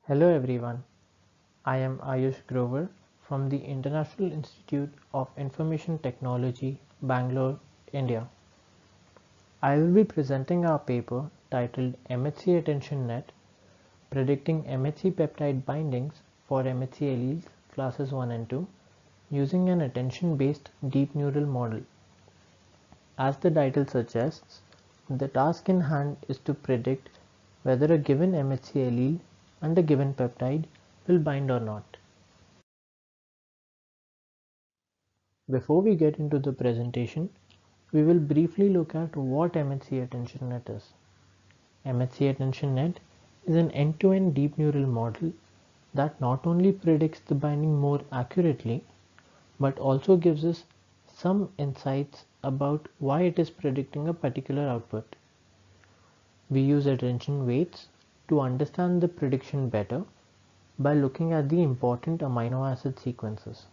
Hello everyone, I am Aayush Grover from the International Institute of Information Technology, Bangalore, India. I will be presenting our paper titled MHCAttnNet Predicting MHC-Peptide Bindings for MHC Alleles Classes 1 and 2 using an attention-based deep neural model. As the title suggests, the task in hand is to predict whether a given MHC allele and a given peptide will bind or not. Before we get into the presentation, we will briefly look at what MHCAttnNet is. MHCAttnNet is an end-to-end deep neural model that not only predicts the binding more accurately, but also gives us some insights about why it is predicting a particular output. We use attention weights to understand the prediction better by looking at the important amino acid sequences.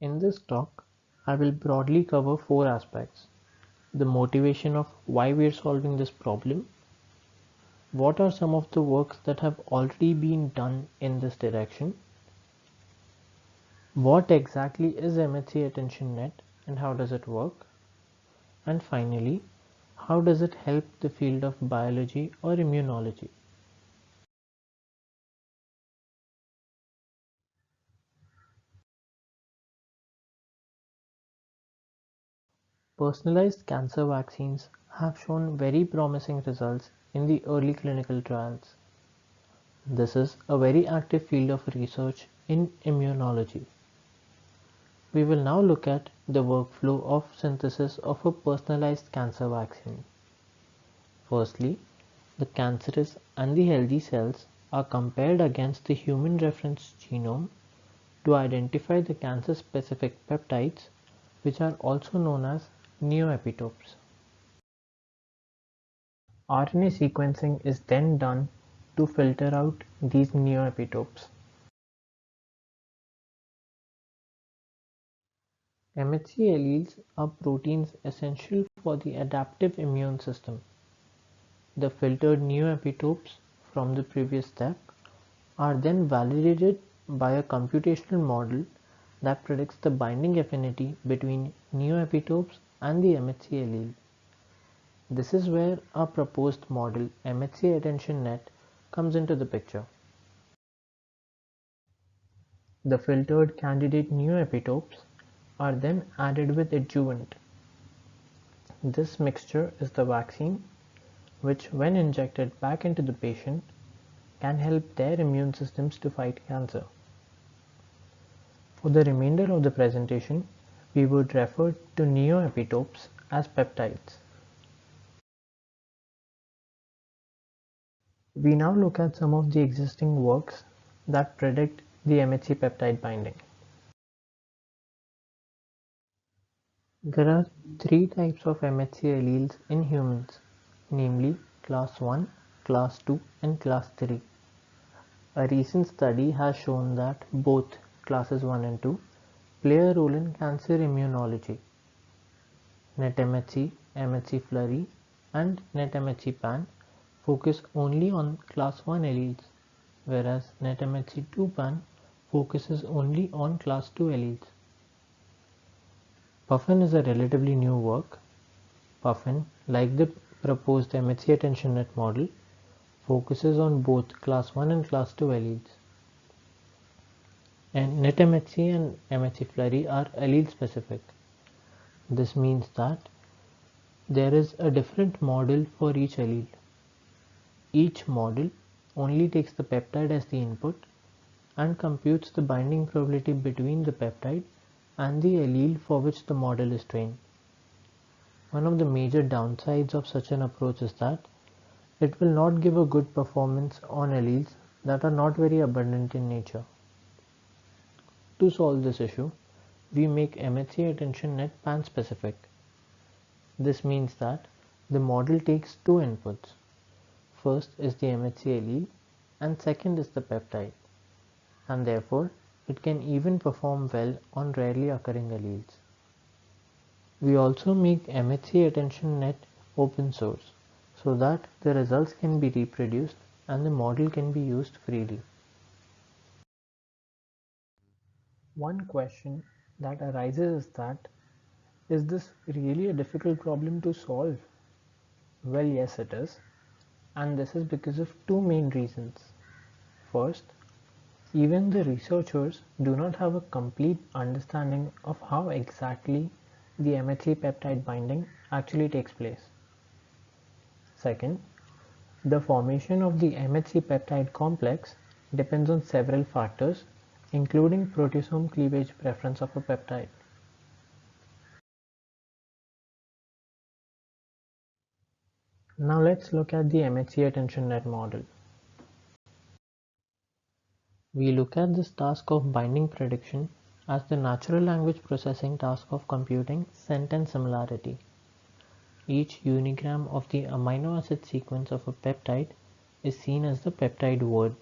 In this talk, I will broadly cover 4 aspects: the motivation of why we are solving this problem, what are some of the works that have already been done in this direction, what exactly is MHCAttnNet and how does it work, and finally, how does it help the field of biology or immunology. Personalized cancer vaccines have shown very promising results in the early clinical trials. This is a very active field of research in immunology. We will now look at the workflow of synthesis of a personalized cancer vaccine. Firstly, the cancerous and the healthy cells are compared against the human reference genome to identify the cancer-specific peptides, which are also known as neoepitopes. RNA sequencing is then done to filter out these neoepitopes. MHC alleles are proteins essential for the adaptive immune system. The filtered neoepitopes from the previous step are then validated by a computational model that predicts the binding affinity between neoepitopes and the MHC allele. This is where our proposed model MHCAttnNet comes into the picture. The filtered candidate neoepitopes are then added with adjuvant. This mixture is the vaccine, which when injected back into the patient can help their immune systems to fight cancer. For the remainder of the presentation, we would refer to neoepitopes as peptides. We now look at some of the existing works that predict the MHC peptide binding. There are 3 types of MHC alleles in humans, namely class 1, class 2 and class 3. A recent study has shown that both classes 1 and 2 play a role in cancer immunology. NetMHC, MHC Flurry and NetMHC-Pan focus only on class 1 alleles, whereas NetMHC-2-Pan focuses only on class 2 alleles. Puffin is a relatively new work. Puffin, like the proposed MHCAttnNet model, focuses on both class 1 and class 2 alleles. And NetMHC and MHC Flurry are allele specific. This means that there is a different model for each allele. Each model only takes the peptide as the input and computes the binding probability between the peptide and the allele for which the model is trained. One of the major downsides of such an approach is that it will not give a good performance on alleles that are not very abundant in nature. To solve this issue, we make MHCAttnNet pan-specific. This means that the model takes 2 inputs. First is the MHC allele and second is the peptide, and therefore it can even perform well on rarely occurring alleles. We also make MHCAttnNet open source so that the results can be reproduced and the model can be used freely. One question that arises is this really a difficult problem to solve? Well, yes it is, and this is because of two main reasons. First, even the researchers do not have a complete understanding of how exactly the MHC peptide binding actually takes place. Second, the formation of the MHC peptide complex depends on several factors, including proteasome cleavage preference of a peptide. Now let's look at the MHCAttnNet model. We look at this task of binding prediction as the natural language processing task of computing sentence similarity. Each unigram of the amino acid sequence of a peptide is seen as the peptide word,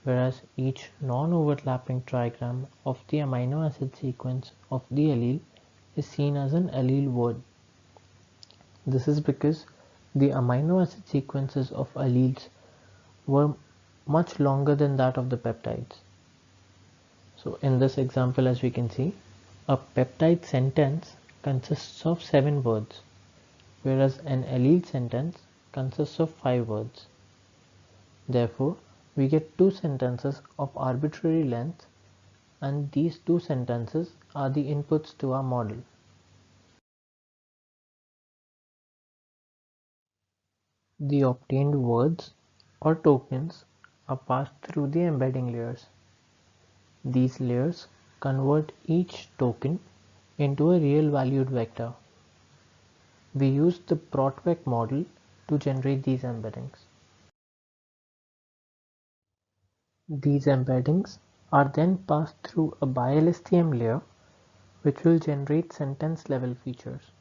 whereas each non-overlapping trigram of the amino acid sequence of the allele is seen as an allele word. This is because the amino acid sequences of alleles were much longer than that of the peptides. So in this example, as we can see, a peptide sentence consists of 7 words, whereas an allele sentence consists of 5 words. Therefore, we get 2 sentences of arbitrary length, and these 2 sentences are the inputs to our model. The obtained words or tokens are passed through the embedding layers. These layers convert each token into a real valued vector. We use the Protwec model to generate these embeddings. These embeddings are then passed through a bi-LSTM layer, which will generate sentence level features.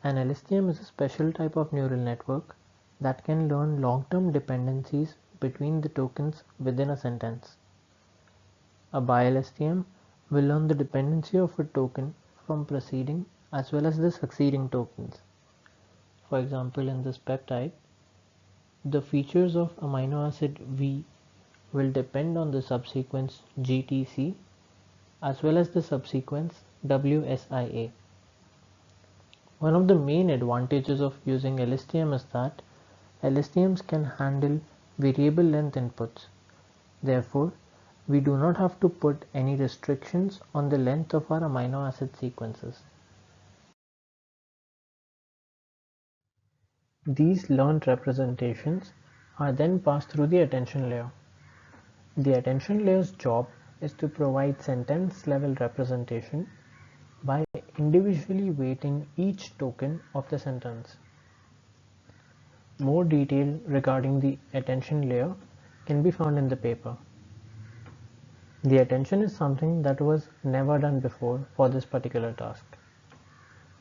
An LSTM is a special type of neural network that can learn long-term dependencies between the tokens within a sentence. A bi-LSTM will learn the dependency of a token from preceding as well as the succeeding tokens. For example, in this peptide, the features of amino acid V will depend on the subsequence GTC as well as the subsequence WSIA. One of the main advantages of using LSTM is that LSTMs can handle variable length inputs. Therefore, we do not have to put any restrictions on the length of our amino acid sequences. These learned representations are then passed through the attention layer. The attention layer's job is to provide sentence level representation by individually weighting each token of the sentence. More detail regarding the attention layer can be found in the paper. The attention is something that was never done before for this particular task.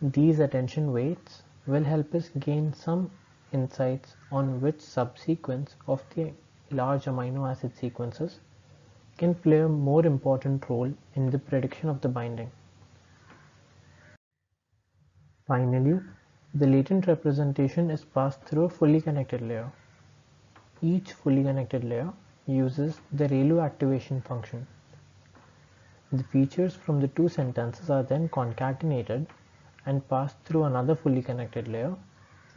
These attention weights will help us gain some insights on which subsequence of the large amino acid sequences can play a more important role in the prediction of the binding. Finally, the latent representation is passed through a fully connected layer. Each fully connected layer uses the ReLU activation function. The features from the 2 sentences are then concatenated and passed through another fully connected layer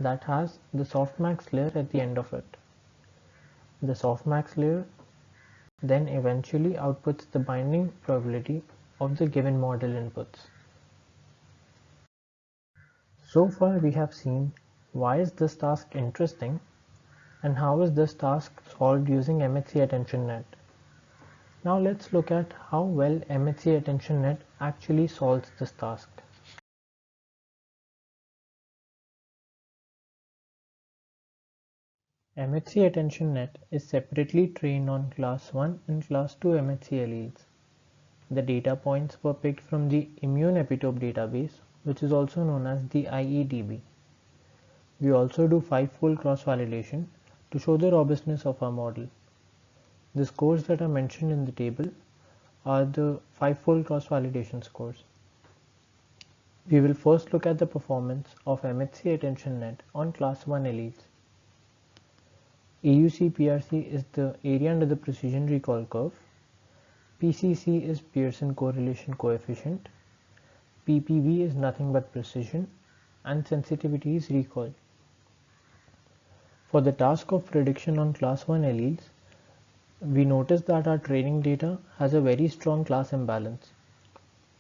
that has the softmax layer at the end of it. The softmax layer then eventually outputs the binding probability of the given model inputs. So far we have seen why is this task interesting and how is this task solved using MHCAttnNet. Now let's look at how well MHCAttnNet actually solves this task. MHCAttnNet is separately trained on class 1 and class 2 MHC alleles. The data points were picked from the immune epitope database, which is also known as the IEDB. We also do 5-fold cross-validation to show the robustness of our model. The scores that are mentioned in the table are the 5-fold cross-validation scores. We will first look at the performance of MHCAttnNet on class 1 alleles. AUC-PRC is the area under the precision recall curve. PCC is Pearson correlation coefficient. PPV is nothing but precision, and sensitivity is recall. For the task of prediction on class 1 alleles, we notice that our training data has a very strong class imbalance.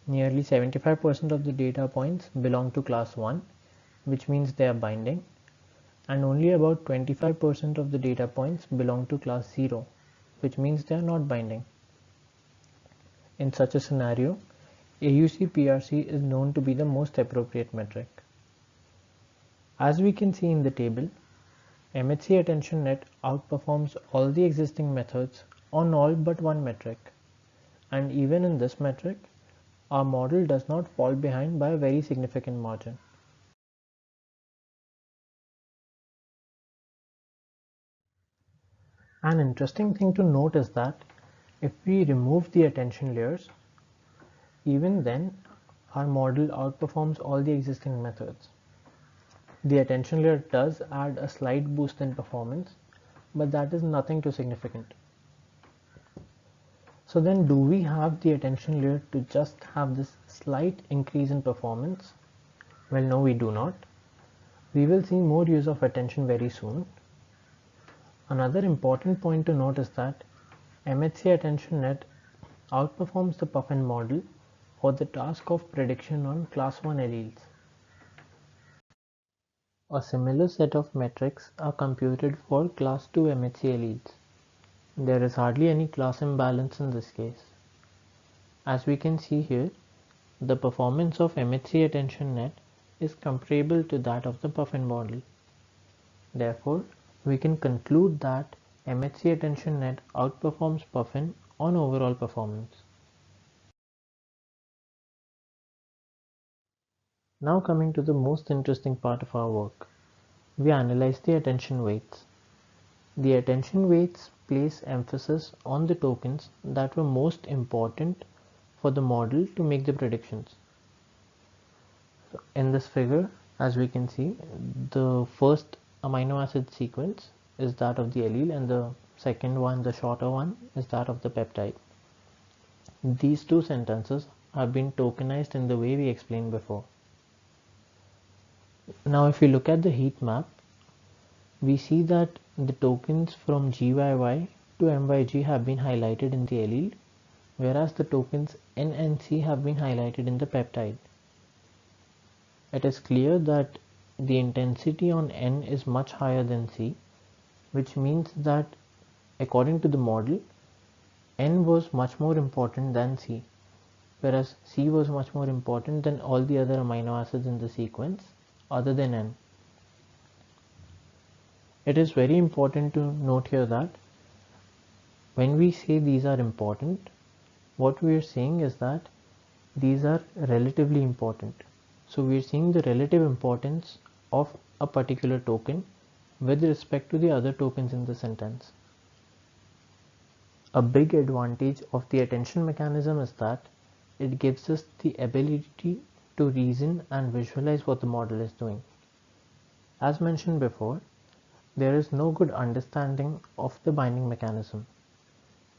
Nearly 75% of the data points belong to class 1, which means they are binding, and only about 25% of the data points belong to class 0, which means they are not binding. In such a scenario, AUC-PRC is known to be the most appropriate metric. As we can see in the table, MHC-AttNet outperforms all the existing methods on all but one metric, and even in this metric, our model does not fall behind by a very significant margin. An interesting thing to note is that if we remove the attention layers, even then our model outperforms all the existing methods. The attention layer does add a slight boost in performance, but that is nothing too significant. So then, do we have the attention layer to just have this slight increase in performance? Well, no, we do not. We will see more use of attention very soon. Another important point to note is that MHC-AttNet outperforms the Puffin model for the task of prediction on class 1 alleles. A similar set of metrics are computed for class 2 MHC alleles. There is hardly any class imbalance in this case. As we can see here, the performance of MHC-AttNet is comparable to that of the Puffin model. Therefore, we can conclude that MHC-AttNet outperforms Puffin on overall performance. Now coming to the most interesting part of our work, we analyze the attention weights. The attention weights place emphasis on the tokens that were most important for the model to make the predictions. So in this figure, as we can see, the first amino acid sequence is that of the allele, and the second one, the shorter one, is that of the peptide. These two sentences have been tokenized in the way we explained before. Now if we look at the heat map, we see that the tokens from GYY to MYG have been highlighted in the allele, whereas the tokens N and C have been highlighted in the peptide. It is clear that the intensity on N is much higher than C, which means that according to the model, N was much more important than C, whereas C was much more important than all the other amino acids in the sequence other than N. It is very important to note here that when we say these are important, what we are saying is that these are relatively important. So we are seeing the relative importance of a particular token with respect to the other tokens in the sentence. A big advantage of the attention mechanism is that it gives us the ability to reason and visualize what the model is doing. As mentioned before, there is no good understanding of the binding mechanism.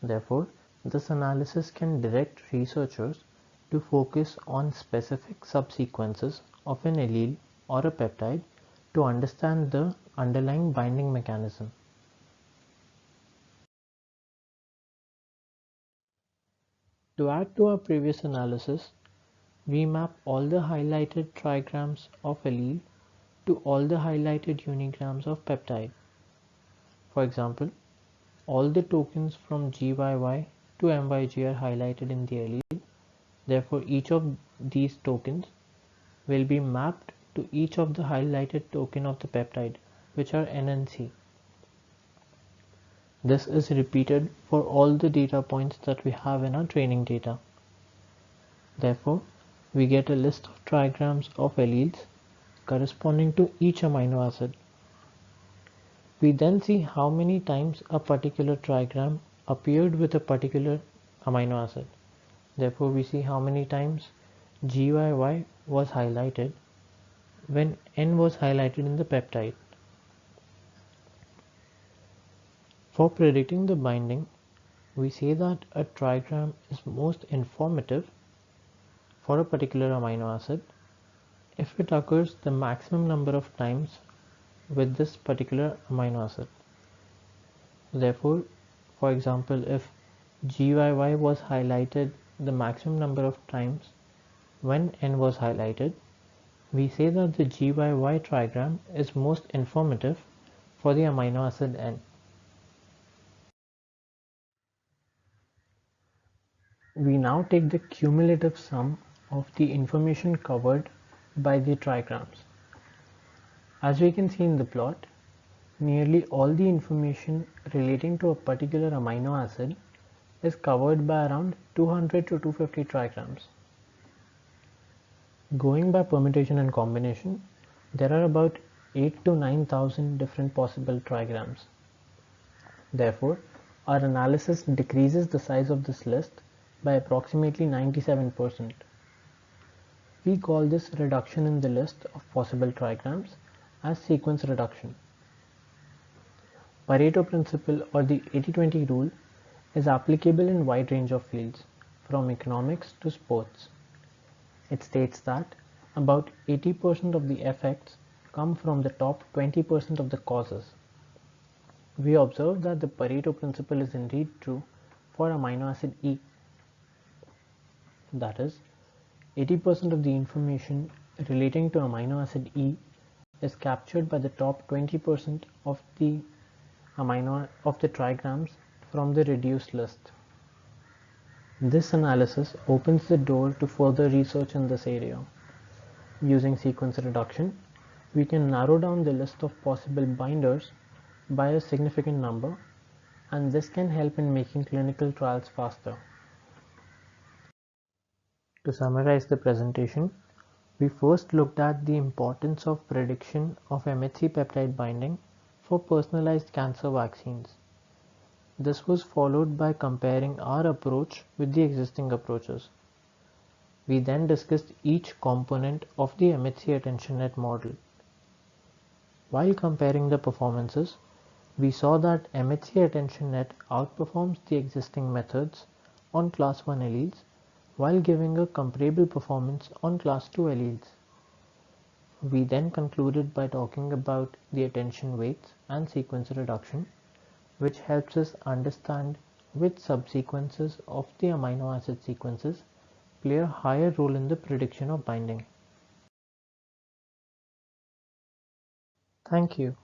Therefore, this analysis can direct researchers to focus on specific subsequences of an allele or a peptide to understand the underlying binding mechanism. To add to our previous analysis, we map all the highlighted trigrams of allele to all the highlighted unigrams of peptide. For example, all the tokens from GYY to MYG are highlighted in the allele. Therefore, each of these tokens will be mapped to each of the highlighted token of the peptide, which are N and C. This is repeated for all the data points that we have in our training data. Therefore, we get a list of trigrams of alleles corresponding to each amino acid. We then see how many times a particular trigram appeared with a particular amino acid. Therefore, we see how many times GYY was highlighted when N was highlighted in the peptide. For predicting the binding, we say that a trigram is most informative for a particular amino acid if it occurs the maximum number of times with this particular amino acid. Therefore, for example, if GYY was highlighted the maximum number of times when N was highlighted, we say that the GYY trigram is most informative for the amino acid N. We now take the cumulative sum of the information covered by the trigrams. As we can see in the plot, nearly all the information relating to a particular amino acid is covered by around 200 to 250 trigrams. Going by permutation and combination, there are about 8 to 9,000 different possible trigrams. Therefore, our analysis decreases the size of this list by approximately 97%. We call this reduction in the list of possible trigrams as sequence reduction. Pareto principle or the 80-20 rule is applicable in wide range of fields, from economics to sports. It states that about 80% of the effects come from the top 20% of the causes. We observe that the Pareto principle is indeed true for amino acid E. That is, 80% of the information relating to amino acid E is captured by the top 20% of the trigrams from the reduced list. This analysis opens the door to further research in this area. Using sequence reduction, we can narrow down the list of possible binders by a significant number, and this can help in making clinical trials faster. To summarize the presentation, we first looked at the importance of prediction of MHC peptide binding for personalized cancer vaccines. This was followed by comparing our approach with the existing approaches. We then discussed each component of the MHCAttnNet model. While comparing the performances, we saw that MHCAttnNet outperforms the existing methods on class 1 alleles while giving a comparable performance on class 2 alleles. We then concluded by talking about the attention weights and sequence reduction, which helps us understand which subsequences of the amino acid sequences play a higher role in the prediction of binding. Thank you.